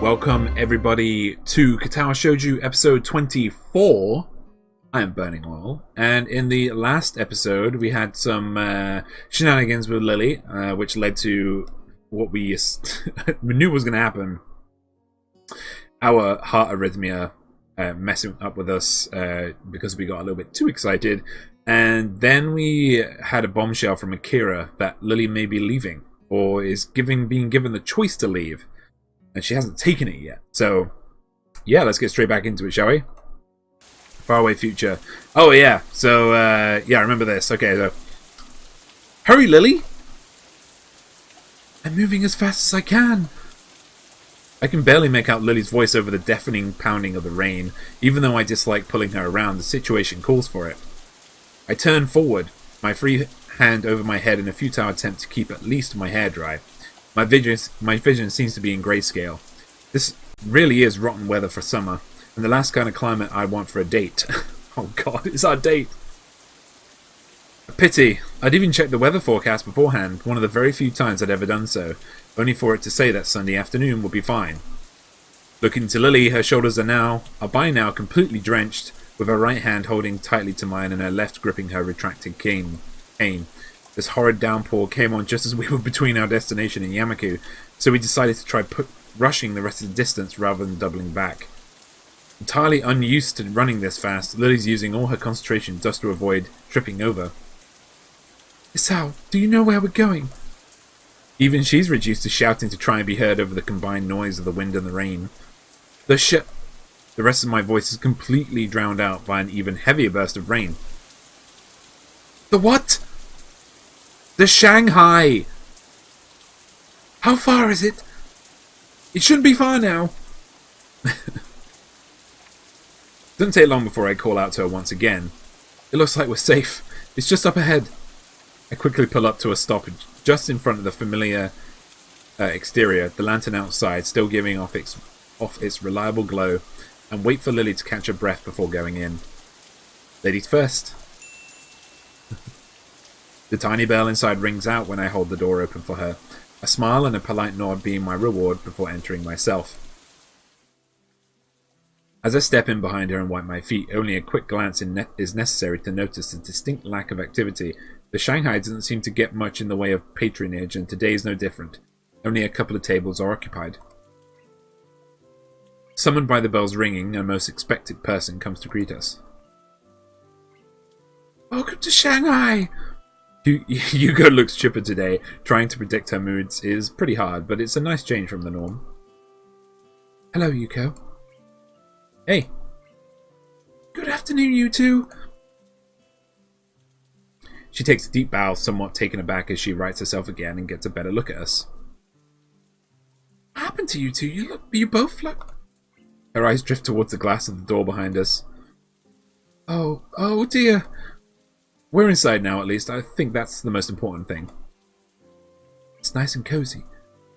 Welcome everybody to Katawa Shoujo episode 24. I am Burning Oil, and in the last episode we had some shenanigans with Lily, which led to what we knew was going to happen. Our heart arrhythmia messing up with us because we got a little bit too excited, and then we had a bombshell from Akira that Lily may be leaving, or is being given the choice to leave. And she hasn't taken it yet. So, yeah, let's get straight back into it, shall we? Faraway future. Oh, yeah. So, yeah, remember this. Okay, so... Hurry, Lily! I'm moving as fast as I can. I can barely make out Lily's voice over the deafening pounding of the rain. Even though I dislike pulling her around, the situation calls for it. I turn forward, my free hand over my head in a futile attempt to keep at least my hair dry. My vision seems to be in grayscale. This really is rotten weather for summer, and the last kind of climate I want for a date. Oh god, it's our date! A pity. I'd even checked the weather forecast beforehand, one of the very few times I'd ever done so, only for it to say that Sunday afternoon would be fine. Looking to Lily, her shoulders are by now completely drenched, with her right hand holding tightly to mine and her left gripping her retracted cane. This horrid downpour came on just as we were between our destination and Yamaku, so we decided to try rushing the rest of the distance rather than doubling back. Entirely unused to running this fast, Lily's using all her concentration just to avoid tripping over. Hisao, do you know where we're going? Even she's reduced to shouting to try and be heard over the combined noise of the wind and the rain. The rest of my voice is completely drowned out by an even heavier burst of rain. The what? The Shanghai! How far is it? It shouldn't be far now. Doesn't take long before I call out to her once again. It looks like we're safe. It's just up ahead. I quickly pull up to a stop just in front of the familiar exterior, the lantern outside still giving off its reliable glow, and wait for Lily to catch her breath before going in. Ladies first. The tiny bell inside rings out when I hold the door open for her, a smile and a polite nod being my reward before entering myself. As I step in behind her and wipe my feet, only a quick glance is necessary to notice the distinct lack of activity. The Shanghai doesn't seem to get much in the way of patronage, and today is no different. Only a couple of tables are occupied. Summoned by the bell's ringing, a most expected person comes to greet us. Welcome to Shanghai! Yugo looks chipper today. Trying to predict her moods is pretty hard, but it's a nice change from the norm. Hello, Yuko. Hey. Good afternoon, you two. She takes a deep bow, somewhat taken aback as she rights herself again and gets a better look at us. What happened to you two? You both look... Her eyes drift towards the glass of the door behind us. Oh dear. We're inside now, at least. I think that's the most important thing. It's nice and cozy.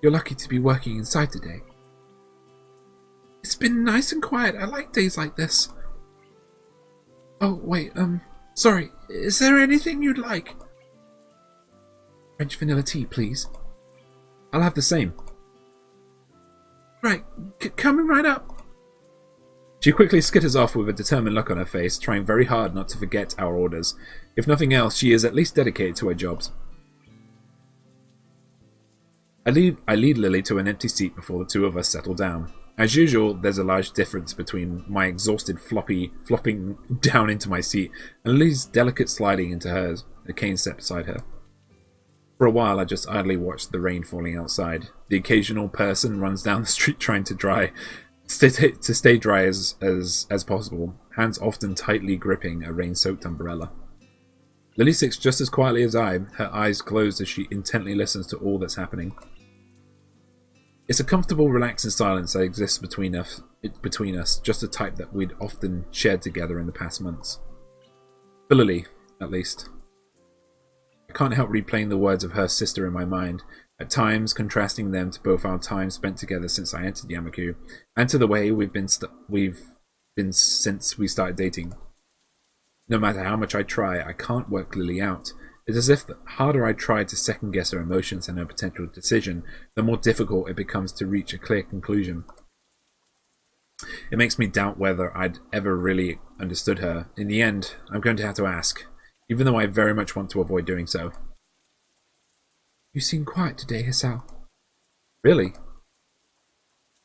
You're lucky to be working inside today. It's been nice and quiet. I like days like this. Oh, wait, sorry. Is there anything you'd like? French vanilla tea, please. I'll have the same. Right, coming right up. She quickly skitters off with a determined look on her face, trying very hard not to forget our orders. If nothing else, she is at least dedicated to her jobs. I lead Lily to an empty seat before the two of us settle down. As usual, there's a large difference between my exhausted flopping down into my seat and Lily's delicate sliding into hers, a cane set beside her. For a while, I just idly watched the rain falling outside. The occasional person runs down the street trying to stay dry as possible, hands often tightly gripping a rain-soaked umbrella. Lily sits just as quietly as I, her eyes closed as she intently listens to all that's happening. It's a comfortable, relaxing silence that exists between us, just the type that we'd often shared together in the past months. For Lily, at least. I can't help replaying the words of her sister in my mind, at times contrasting them to both our time spent together since I entered Yamaku, and to the way we've been since we started dating. No matter how much I try, I can't work Lily out. It's as if the harder I try to second-guess her emotions and her potential decision, the more difficult it becomes to reach a clear conclusion. It makes me doubt whether I'd ever really understood her. In the end, I'm going to have to ask, even though I very much want to avoid doing so. You seem quiet today, Hisao. Really?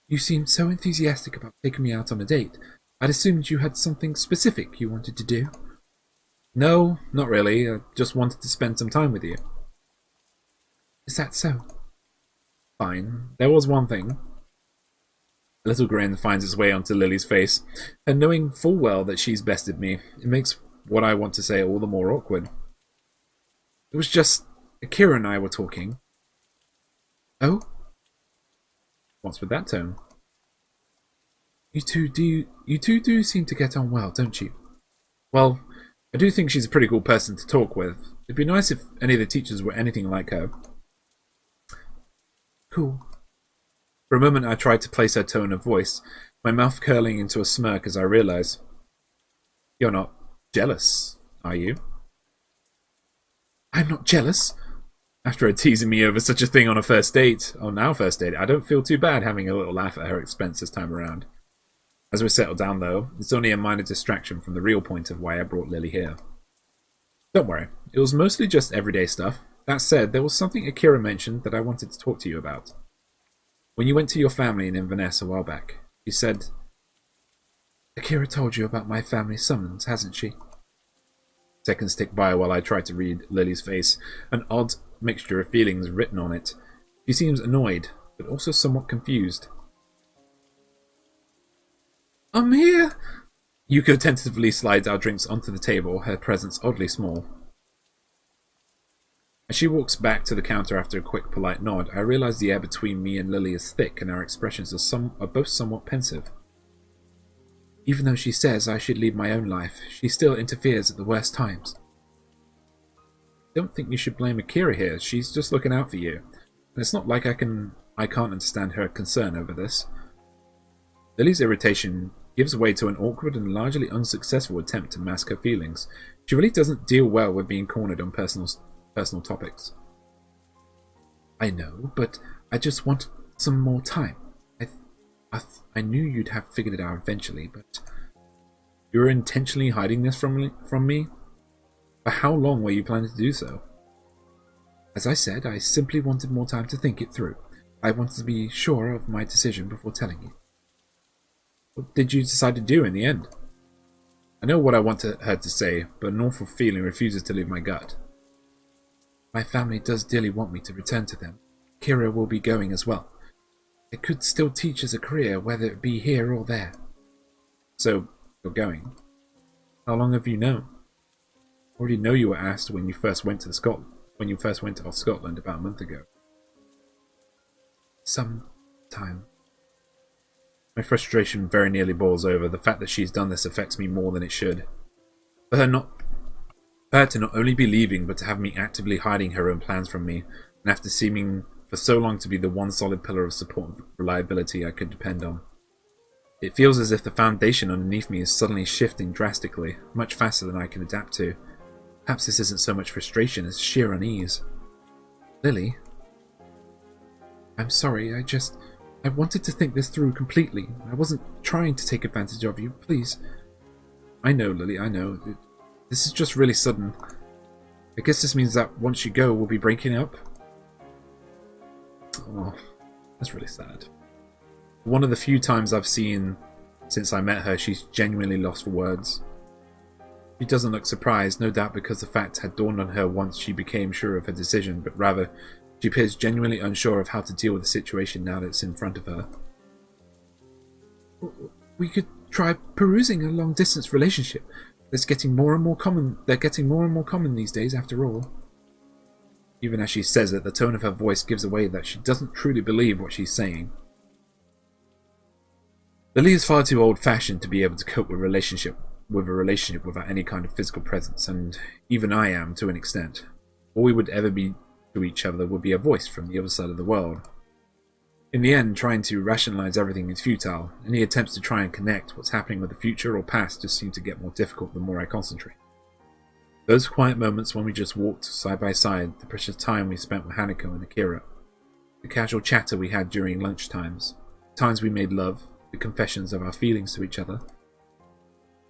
You seemed so enthusiastic about taking me out on a date. I'd assumed you had something specific you wanted to do. No, not really. I just wanted to spend some time with you. Is that so? Fine. There was one thing. A little grin finds its way onto Lily's face, and knowing full well that she's bested me, it makes what I want to say all the more awkward. It was just Akira and I were talking. Oh? What's with that tone? You two do seem to get on well, don't you? Well, I do think she's a pretty cool person to talk with. It'd be nice if any of the teachers were anything like her. Cool. For a moment I tried to place her tone of voice, my mouth curling into a smirk as I realised. You're not jealous, are you? I'm not jealous. After her teasing me over such a thing on our first date, I don't feel too bad having a little laugh at her expense this time around. As we settle down, though, it's only a minor distraction from the real point of why I brought Lily here. Don't worry, it was mostly just everyday stuff. That said, there was something Akira mentioned that I wanted to talk to you about. When you went to your family in Inverness a while back, you said... Akira told you about my family summons, hasn't she? Seconds tick by while I try to read Lily's face, an odd mixture of feelings written on it. She seems annoyed, but also somewhat confused. I'm here! Yuko tentatively slides our drinks onto the table, her presence oddly small. As she walks back to the counter after a quick polite nod, I realise the air between me and Lily is thick and our expressions are both somewhat pensive. Even though she says I should lead my own life, she still interferes at the worst times. I don't think you should blame Akira here. She's just looking out for you. And it's not like I can't understand her concern over this. Lily's irritation gives way to an awkward and largely unsuccessful attempt to mask her feelings. She really doesn't deal well with being cornered on personal topics. I know, but I just want some more time. I knew you'd have figured it out eventually, but... You were intentionally hiding this from me? For how long were you planning to do so? As I said, I simply wanted more time to think it through. I wanted to be sure of my decision before telling you. What did you decide to do in the end? I know what I want her to say, but an awful feeling refuses to leave my gut. My family does dearly want me to return to them. Kira will be going as well. It could still teach as a career, whether it be here or there. So, you're going? How long have you known? I already know you were asked when you first went to Scotland about a month ago. Some time. My frustration very nearly boils over. The fact that she's done this affects me more than it should. For her to not only be leaving, but to have me actively hiding her own plans from me, and after seeming for so long to be the one solid pillar of support and reliability I could depend on. It feels as if the foundation underneath me is suddenly shifting drastically, much faster than I can adapt to. Perhaps this isn't so much frustration as sheer unease. Lily? I'm sorry, I wanted to think this through completely. I wasn't trying to take advantage of you, please. I know, Lily, I know. This is just really sudden. I guess this means that once you go, we'll be breaking up? Oh, that's really sad. One of the few times I've seen since I met her, she's genuinely lost for words. She doesn't look surprised, no doubt because the fact had dawned on her once she became sure of her decision, but rather, she appears genuinely unsure of how to deal with the situation now that it's in front of her. We could try perusing a long-distance relationship. They're getting more and more common these days, after all. Even as she says it, the tone of her voice gives away that she doesn't truly believe what she's saying. Lily is far too old-fashioned to be able to cope with a relationship without any kind of physical presence, and even I am, to an extent. All we would ever be to each other would be a voice from the other side of the world. In the end, trying to rationalize everything is futile. Any attempts to try and connect what's happening with the future or past just seem to get more difficult the more I concentrate. Those quiet moments when we just walked side by side, the precious time we spent with Hanako and Akira, the casual chatter we had during lunch times, times we made love, the confessions of our feelings to each other.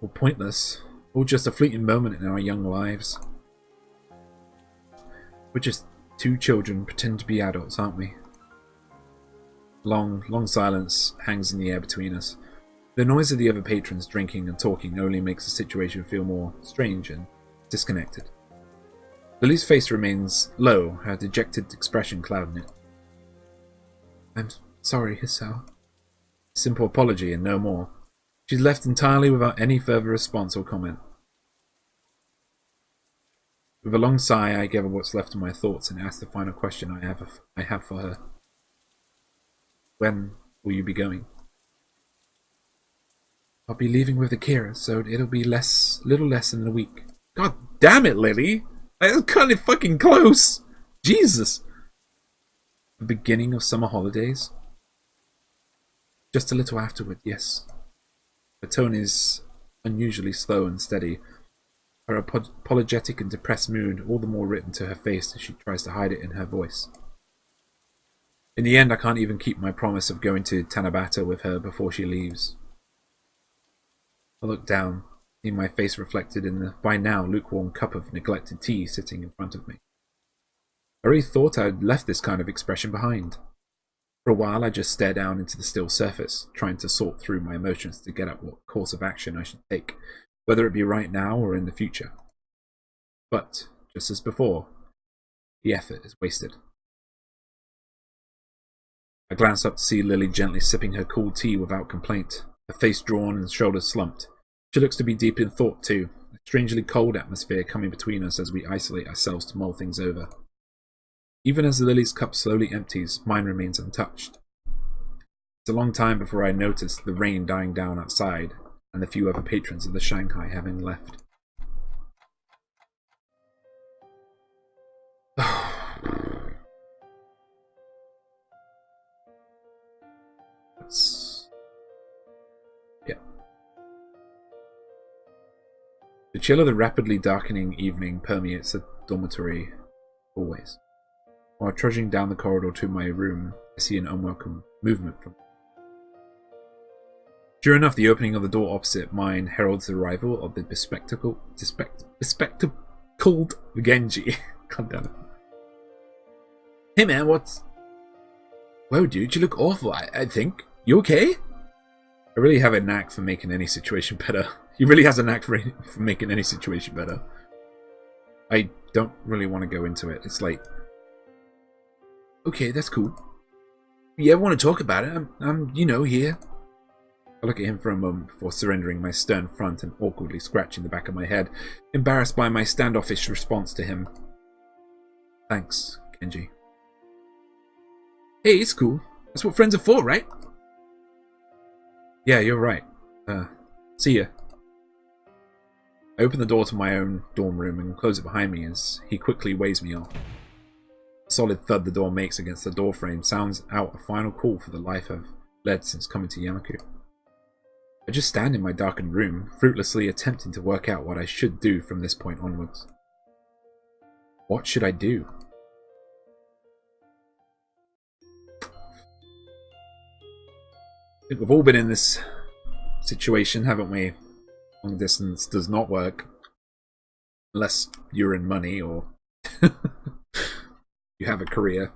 All pointless, all just a fleeting moment in our young lives. We're just two children pretending to be adults, aren't we? Long silence hangs in the air between us. The noise of the other patrons drinking and talking only makes the situation feel more strange and disconnected. Lily's face remains low, her dejected expression clouding it. I'm sorry, Hisao. Simple apology and no more. She's left entirely without any further response or comment. With a long sigh, I gather what's left of my thoughts and ask the final question I have for her. When will you be going? I'll be leaving with Akira, so it'll be little less than a week. God damn it, Lily! That's kind of fucking close! Jesus! The beginning of summer holidays? Just a little afterward, yes. Her tone is unusually slow and steady. Her apologetic and depressed mood all the more written to her face as she tries to hide it in her voice. In the end, I can't even keep my promise of going to Tanabata with her before she leaves. I look down, seeing my face reflected in the, by now, lukewarm cup of neglected tea sitting in front of me. I really thought I'd left this kind of expression behind. For a while, I just stared down into the still surface, trying to sort through my emotions to get at what course of action I should take, whether it be right now or in the future. But, just as before, the effort is wasted. I glance up to see Lily gently sipping her cool tea without complaint, her face drawn and shoulders slumped. She looks to be deep in thought too, a strangely cold atmosphere coming between us as we isolate ourselves to mull things over. Even as Lily's cup slowly empties, mine remains untouched. It's a long time before I notice the rain dying down outside, and the few other patrons of the Shanghai having left. Yeah. The chill of the rapidly darkening evening permeates the dormitory always. While trudging down the corridor to my room, I see an unwelcome movement from. Sure enough, the opening of the door opposite mine heralds the arrival of the bespectacled Genji. God damn it. Hey man, what's... Whoa dude, you look awful, I think. You okay? I really have a knack for making any situation better. He really has a knack for making any situation better. I don't really want to go into it. It's like... Okay, that's cool. If you ever want to talk about it, I'm here. I look at him for a moment before surrendering my stern front and awkwardly scratching the back of my head, embarrassed by my standoffish response to him. Thanks, Genji. Hey, it's cool. That's what friends are for, right? Yeah, you're right. See ya. I open the door to my own dorm room and close it behind me as he quickly waves me off. The solid thud the door makes against the door frame sounds out a final call for the life I've led since coming to Yamaku. I just stand in my darkened room, fruitlessly attempting to work out what I should do from this point onwards. What should I do? I think we've all been in this situation, haven't we? Long distance does not work. Unless you're in money or you have a career.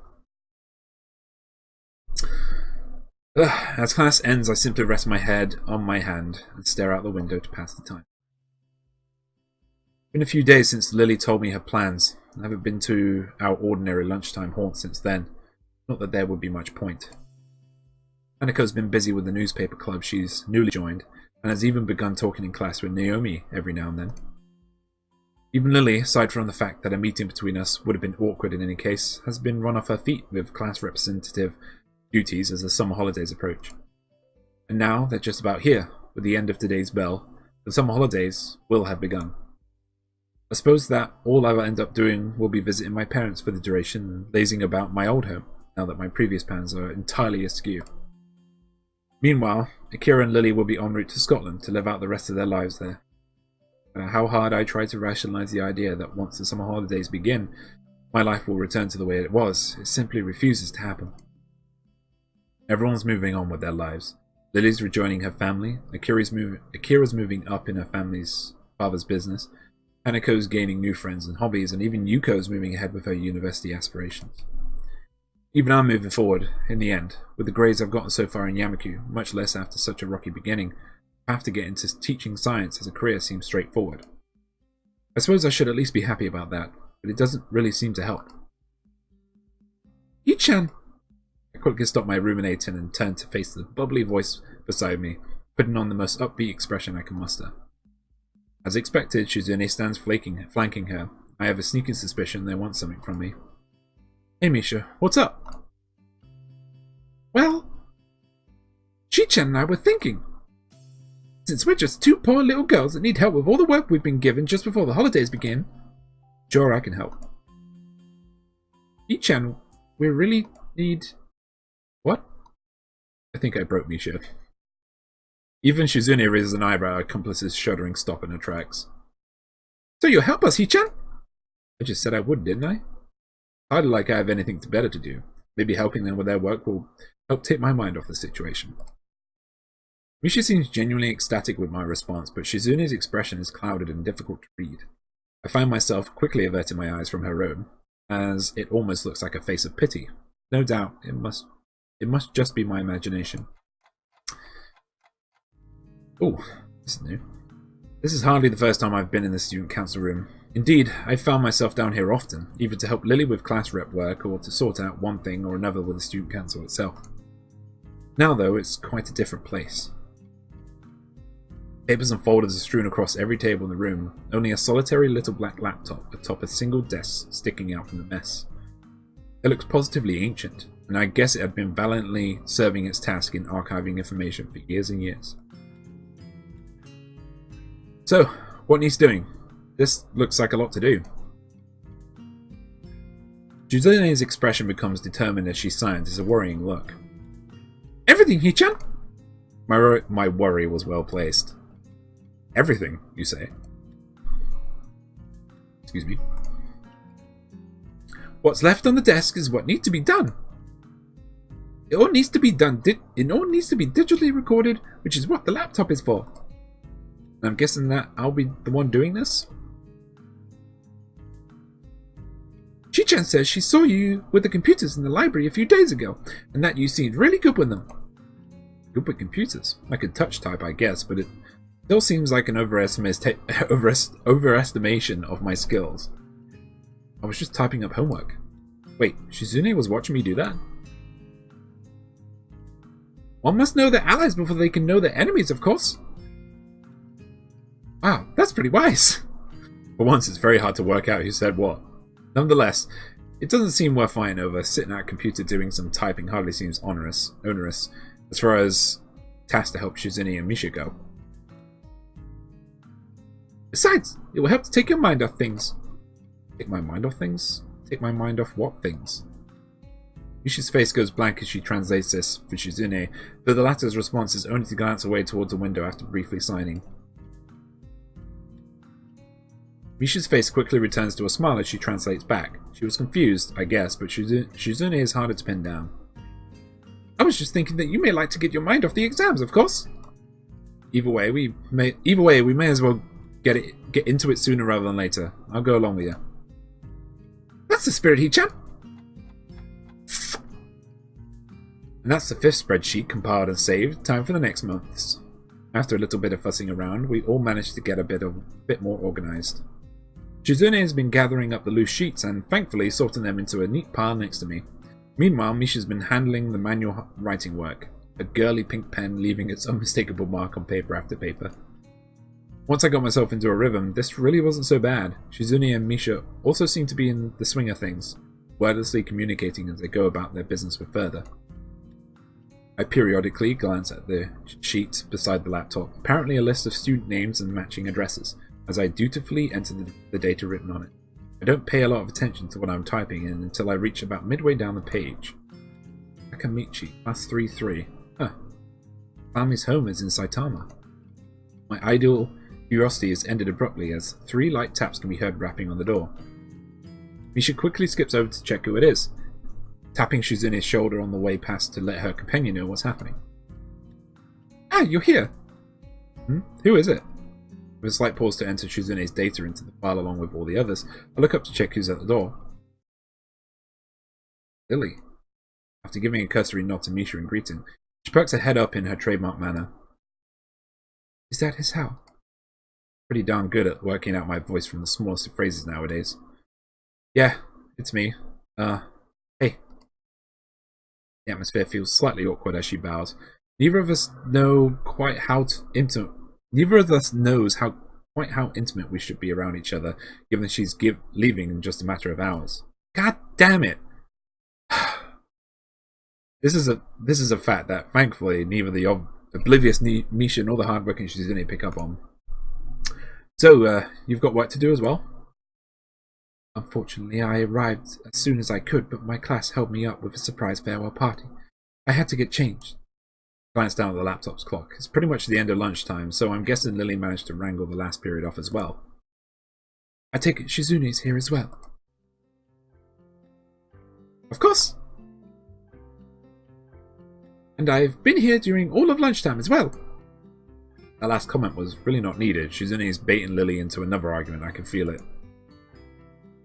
As class ends, I simply rest my head on my hand and stare out the window to pass the time. It's been a few days since Lily told me her plans. I haven't been to our ordinary lunchtime haunt since then. Not that there would be much point. Hanako's been busy with the newspaper club she's newly joined, and has even begun talking in class with Naomi every now and then. Even Lily, aside from the fact that a meeting between us would have been awkward in any case, has been run off her feet with class representative duties as the summer holidays approach. And now they're just about here, with the end of today's bell, the summer holidays will have begun. I suppose that all I will end up doing will be visiting my parents for the duration and lazing about my old home, now that my previous plans are entirely askew. Meanwhile, Akira and Lily will be en route to Scotland to live out the rest of their lives there. How hard I try to rationalize the idea that once the summer holidays begin, my life will return to the way it was, it simply refuses to happen. Everyone's moving on with their lives. Lily's rejoining her family, Akira's moving up in her father's business, Hanako's gaining new friends and hobbies, and even Yuko's moving ahead with her university aspirations. Even I'm moving forward, in the end. With the grades I've gotten so far in Yamaku, much less after such a rocky beginning, I have to get into teaching science as a career seems straightforward. I suppose I should at least be happy about that, but it doesn't really seem to help. Yu-chan! I quickly stopped my ruminating and turned to face the bubbly voice beside me, putting on the most upbeat expression I can muster. As expected, Shizune stands flanking her. I have a sneaking suspicion they want something from me. Hey Misha, what's up? Well, Chi-chan and I were thinking. Since we're just two poor little girls that need help with all the work we've been given just before the holidays begin. Sure, I can help. Chi-chan, we really need... What? I think I broke Misha. Even Shizune raises an eyebrow, accomplices shuddering stop in her tracks. So you'll help us, Hi-chan? I just said I would, didn't I? Hardly like I have anything better to do. Maybe helping them with their work will help take my mind off the situation. Misha seems genuinely ecstatic with my response, but Shizune's expression is clouded and difficult to read. I find myself quickly averting my eyes from her own, as it almost looks like a face of pity. No doubt, it must just be my imagination. Oh, this is new. This is hardly the first time I've been in the student council room. Indeed, I've found myself down here often, either to help Lily with class rep work or to sort out one thing or another with the student council itself. Now, though, it's quite a different place. Papers and folders are strewn across every table in the room, only a solitary little black laptop atop a single desk sticking out from the mess. It looks positively ancient, and I guess it had been valiantly serving its task in archiving information for years and years. So, what needs doing? This looks like a lot to do. Juzune's expression becomes determined as she signs. It's a worrying look. Everything, Hi-chan! My worry was well placed. Everything, you say? Excuse me. What's left on the desk is what needs to be done. It all needs to be done. It all needs to be digitally recorded, which is what the laptop is for. I'm guessing that I'll be the one doing this? Chi-chan says she saw you with the computers in the library a few days ago, and that you seemed really good with them. Good with computers? I could touch type, I guess, but it still seems like an overestimation of my skills. I was just typing up homework. Wait, Shizune was watching me do that? One must know their allies before they can know their enemies, of course. Wow, that's pretty wise. For once, it's very hard to work out who said what. Nonetheless, it doesn't seem worth fighting over. Sitting at a computer doing some typing hardly seems onerous as far as tasks to help Shizune and Misha go. Besides, it will help to take your mind off things. Take my mind off things? Take my mind off what things? Misha's face goes blank as she translates this for Shizune, though the latter's response is only to glance away towards the window after briefly signing. Misha's face quickly returns to a smile as she translates back. She was confused, I guess, but Shizune is harder to pin down. I was just thinking that you may like to get your mind off the exams, of course. Either way, we may as well get into it sooner rather than later. I'll go along with you. That's the spirit, Hi-chan. And that's the 5th spreadsheet compiled and saved. Time for the next month's. After a little bit of fussing around, we all managed to get a bit more organised. Shizune has been gathering up the loose sheets and, thankfully, sorting them into a neat pile next to me. Meanwhile, Misha's been handling the manual writing work, a girly pink pen leaving its unmistakable mark on paper after paper. Once I got myself into a rhythm, this really wasn't so bad. Shizune and Misha also seem to be in the swing of things, wordlessly communicating as they go about their business with further. I periodically glance at the sheet beside the laptop, apparently a list of student names and matching addresses, as I dutifully enter the data written on it. I don't pay a lot of attention to what I'm typing in until I reach about midway down the page. Akamichi, class 3-3. Huh. Family's home is in Saitama. My ideal curiosity is ended abruptly as 3 light taps can be heard rapping on the door. Misha quickly skips over to check who it is, tapping Shizune's shoulder on the way past to let her companion know what's happening. Ah, you're here. Who is it? With a slight pause to enter Shizune's data into the file along with all the others, I look up to check who's at the door. Lily. After giving a cursory nod to Misha in greeting, she perks her head up in her trademark manner. Is that Hisao? Pretty darn good at working out my voice from the smallest of phrases nowadays. Yeah, it's me. Hey. The atmosphere feels slightly awkward as she bows. Neither of us knows quite how intimate we should be around each other, given that she's leaving in just a matter of hours. God damn it! This is a fact that, thankfully, neither the oblivious Misha nor the hardworking Shizune pick up on. So, you've got work to do as well? Unfortunately, I arrived as soon as I could, but my class held me up with a surprise farewell party. I had to get changed. Glanced down at the laptop's clock. It's pretty much the end of lunchtime, so I'm guessing Lily managed to wrangle the last period off as well. I take it Shizune's here as well. Of course! And I've been here during all of lunchtime as well. That last comment was really not needed. Shizune is baiting Lily into another argument. I can feel it.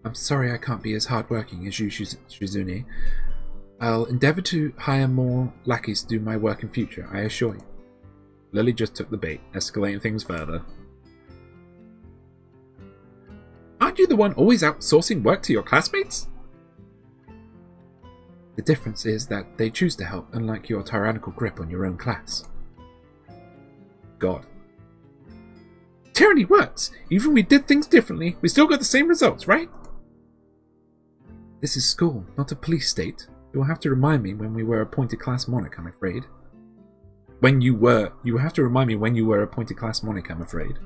I'm sorry I can't be as hardworking as you, Shizune. I'll endeavour to hire more lackeys to do my work in future, I assure you. Lily just took the bait, escalating things further. Aren't you the one always outsourcing work to your classmates? The difference is that they choose to help, unlike your tyrannical grip on your own class. God. Tyranny works! Even if we did things differently, we still got the same results, right? This is school, not a police state. You'll have to remind me when we were appointed class monarch, I'm afraid. You will have to remind me when you were appointed class monarch, I'm afraid.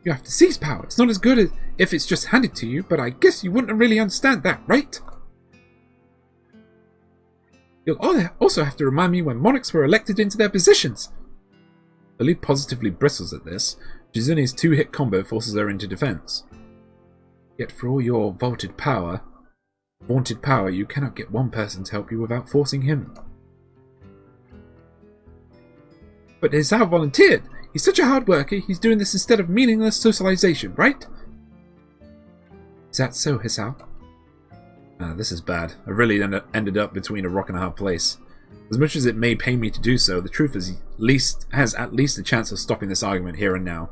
You have to seize power. It's not as good as if it's just handed to you, but I guess you wouldn't really understand that, right? You'll also have to remind me when monarchs were elected into their positions. Lily positively bristles at this. Shizune's two-hit combo forces her into defense. Yet for all your vaunted power, you cannot get one person to help you without forcing him. But Hisao volunteered. He's such a hard worker, he's doing this instead of meaningless socialization, right? Is that so, Hisao? This is bad. I really ended up between a rock and a hard place. As much as it may pain me to do so, the truth has at least a chance of stopping this argument here and now.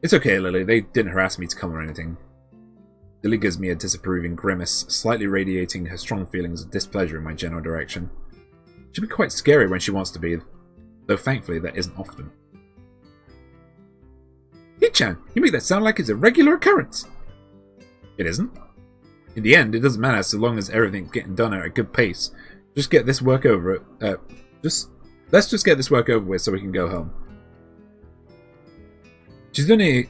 It's okay, Lily. They didn't harass me to come or anything. Lily gives me a disapproving grimace, slightly radiating her strong feelings of displeasure in my general direction. She can be quite scary when she wants to be, though thankfully that isn't often. Hichan, you make that sound like it's a regular occurrence. It isn't. In the end, it doesn't matter so long as everything's getting done at a good pace. Just get this work over. Let's just get this work over with so we can go home. Shizune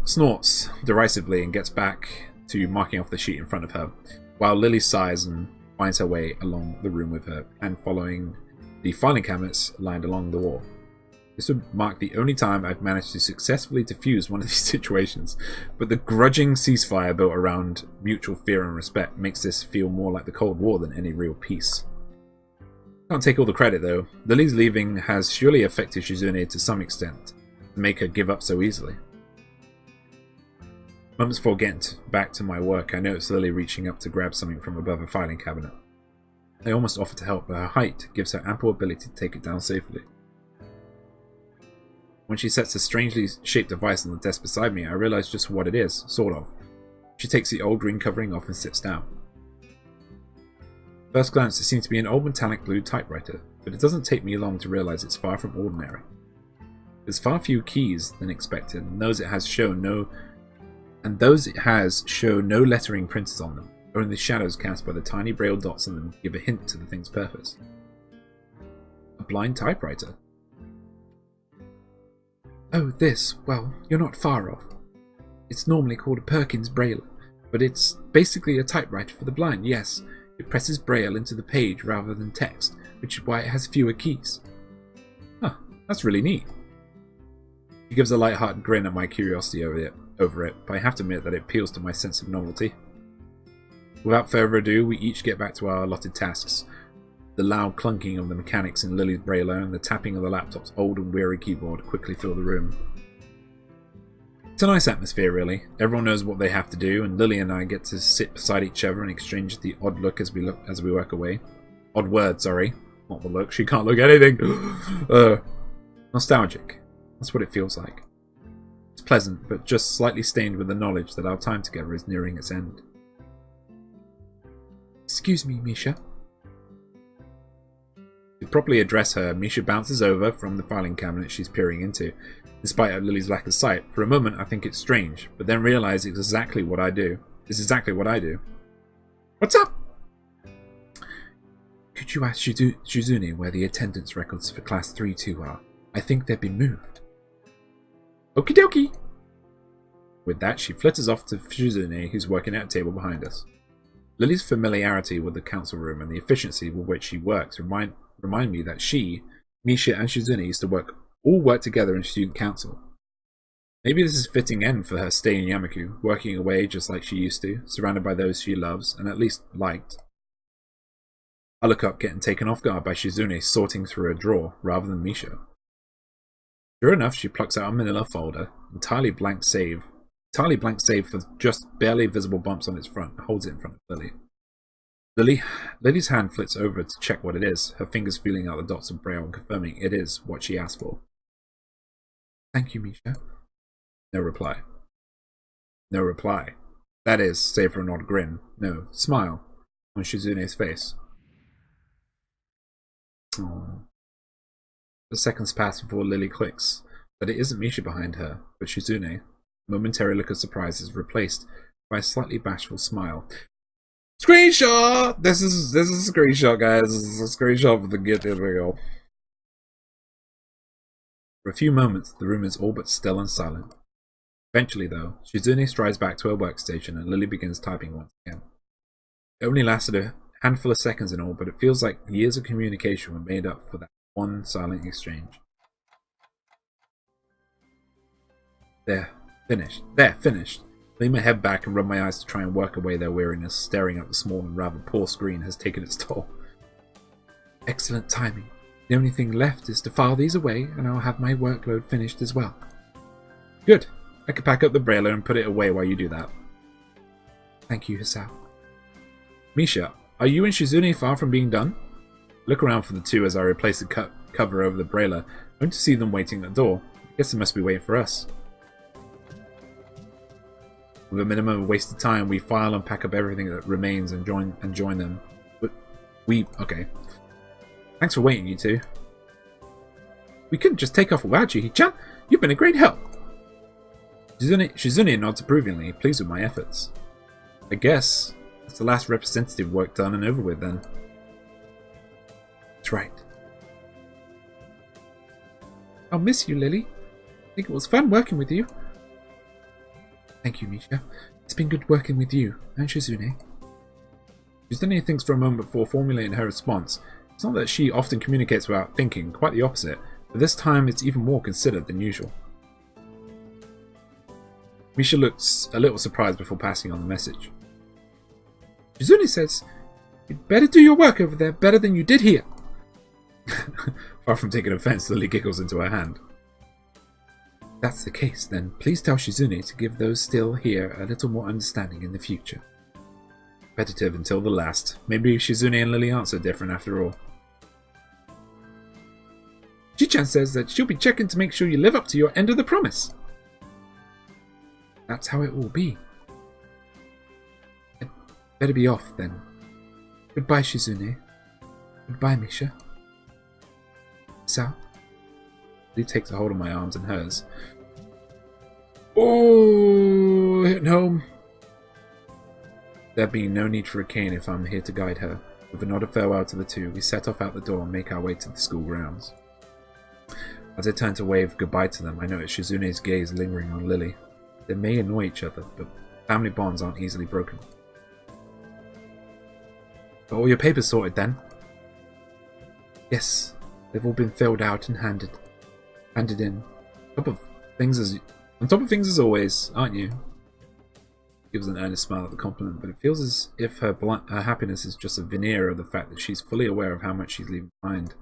snorts derisively and gets back to marking off the sheet in front of her, while Lily sighs and finds her way along the room with her, and following the filing cabinets lined along the wall. This would mark the only time I've managed to successfully defuse one of these situations, but the grudging ceasefire built around mutual fear and respect makes this feel more like the Cold War than any real peace. Can't take all the credit though. Lily's leaving has surely affected Shizune to some extent, to make her give up so easily. Moments before getting back to my work, I noticed Lily reaching up to grab something from above a filing cabinet. I almost offered to help, but her height gives her ample ability to take it down safely. When she sets a strangely shaped device on the desk beside me, I realize just what it is, sort of. She takes the old green covering off and sits down. First glance, it seems to be an old metallic blue typewriter, but it doesn't take me long to realize it's far from ordinary. There's far fewer keys than expected, and those it has show no lettering printed on them. Only the shadows cast by the tiny braille dots on them give a hint to the thing's purpose. A blind typewriter. Oh, this. Well, you're not far off. It's normally called a Perkins braille, but it's basically a typewriter for the blind, yes. It presses braille into the page rather than text, which is why it has fewer keys. Huh, that's really neat. She gives a light-hearted grin at my curiosity over it, but I have to admit that it appeals to my sense of novelty. Without further ado, we each get back to our allotted tasks. The loud clunking of the mechanics in Lily's brailler and the tapping of the laptop's old and weary keyboard quickly fill the room. It's a nice atmosphere, really. Everyone knows what they have to do, and Lily and I get to sit beside each other and exchange the odd look as we work away. Odd word, sorry. Not the look. She can't look at anything. Nostalgic. That's what it feels like. It's pleasant, but just slightly stained with the knowledge that our time together is nearing its end. Excuse me, Misha. To properly address her, Misha bounces over from the filing cabinet she's peering into. Despite Lily's lack of sight, for a moment I think it's strange, but then realise it's exactly what I do. It's exactly what I do. What's up? Could you ask Shizune where the attendance records for Class 3-2 are? I think they've been moved. Okie dokie! With that, she flitters off to Shizune, who's working at a table behind us. Lily's familiarity with the council room and the efficiency with which she works remind me that she, Misha, and Shizune used to all work together in student council. Maybe this is a fitting end for her stay in Yamaku, working away just like she used to, surrounded by those she loves, and at least liked. I look up, getting taken off guard by Shizune sorting through a drawer, rather than Misha. Sure enough, she plucks out a manila folder, entirely blank save for just barely visible bumps on its front, and holds it in front of Lily. Lily's hand flits over to check what it is, her fingers feeling out the dots of braille and confirming it is what she asked for. Thank you, Misha. No reply. No reply. That is, save for an odd grin. No, smile on Shizune's face. Aww. The seconds pass before Lily clicks that it isn't Misha behind her, but Shizune. A momentary look of surprise is replaced by a slightly bashful smile. Screenshot! This is a screenshot, guys. This is a screenshot of the gift. Here we go. For a few moments, the room is all but still and silent. Eventually, though, Shizune strides back to her workstation and Lily begins typing once again. It only lasted a handful of seconds in all, but it feels like years of communication were made up for that one silent exchange. There, finished. Lay my head back and rub my eyes to try and work away their weariness. Staring at the small and rather poor screen has taken its toll. Excellent timing. The only thing left is to file these away, and I'll have my workload finished as well. Good. I can pack up the brailler and put it away while you do that. Thank you, Hisao. Misha, are you and Shizune far from being done? Look around for the two as I replace the cover over the brailler, only to see them waiting at the door. I guess they must be waiting for us. With a minimum of wasted time, we file and pack up everything that remains and join them. But okay. Thanks for waiting, you two. We couldn't just take off without you, Hichan. You've been a great help. Shizune nods approvingly, pleased with my efforts. I guess that's the last representative work done and over with then. That's right. I'll miss you, Lily. I think it was fun working with you. Thank you, Misha. It's been good working with you and Shizune. Shizune thinks for a moment before formulating her response. It's not that she often communicates without thinking, quite the opposite, but this time it's even more considered than usual. Misha looks a little surprised before passing on the message. Shizune says, you'd better do your work over there better than you did here. Far from taking offense, Lily giggles into her hand. If that's the case, then please tell Shizune to give those still here a little more understanding in the future. Repetitive until the last. Maybe Shizune and Lily aren't so different after all. Chi-chan says that she'll be checking to make sure you live up to your end of the promise. That's how it will be. I'd better be off then. Goodbye, Shizune. Goodbye, Misha. So? He takes a hold of my arms and hers. Oh, hitting home. There being no need for a cane if I'm here to guide her. With a nod of farewell to the two, we set off out the door and make our way to the school grounds. As I turn to wave goodbye to them, I notice Shizune's gaze lingering on Lily. They may annoy each other, but family bonds aren't easily broken. Got all your papers sorted then? Yes, they've all been filled out and handed in. On top of things as always, aren't you? gives an earnest smile at the compliment, but it feels as if her happiness is just a veneer of the fact that she's fully aware of how much she's leaving behind.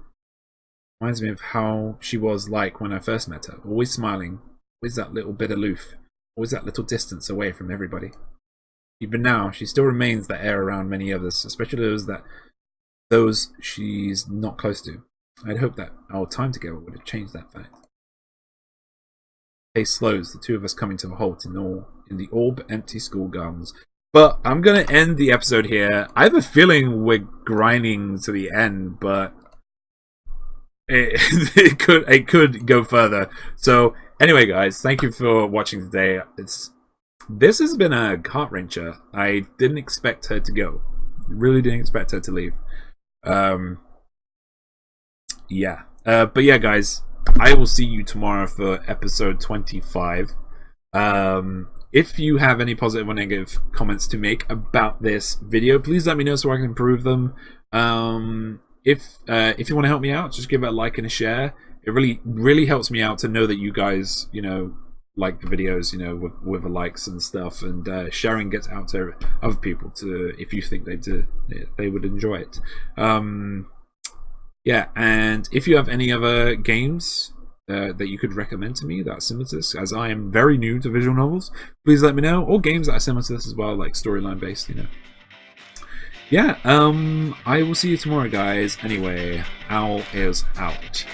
Reminds me of how she was like when I first met her, always smiling, always that little bit aloof, always that little distance away from everybody. Even now, she still remains that air around many others, especially those she's not close to. I'd hoped that our time together would have changed that fact. Pace slows, the two of us coming to a halt in the orb-empty school gardens. But I'm going to end the episode here. I have a feeling we're grinding to the end, but it could go further. So anyway, guys, thank you for watching today. This has been a heart-wrencher. I didn't expect her to go. Really didn't expect her to leave. Yeah. But yeah, guys, I will see you tomorrow for episode 25. If you have any positive or negative comments to make about this video, please let me know so I can improve them. If you want to help me out, just give it a like and a share. It really helps me out to know that you guys, like the videos, with the likes and stuff, and sharing gets out to other people if you think they would enjoy it. Yeah, and if you have any other games that you could recommend to me that are similar to this, as I am very new to visual novels, please let me know, or games that are similar to this as well, like storyline based, Yeah, I will see you tomorrow, guys. Anyway, Owl is out.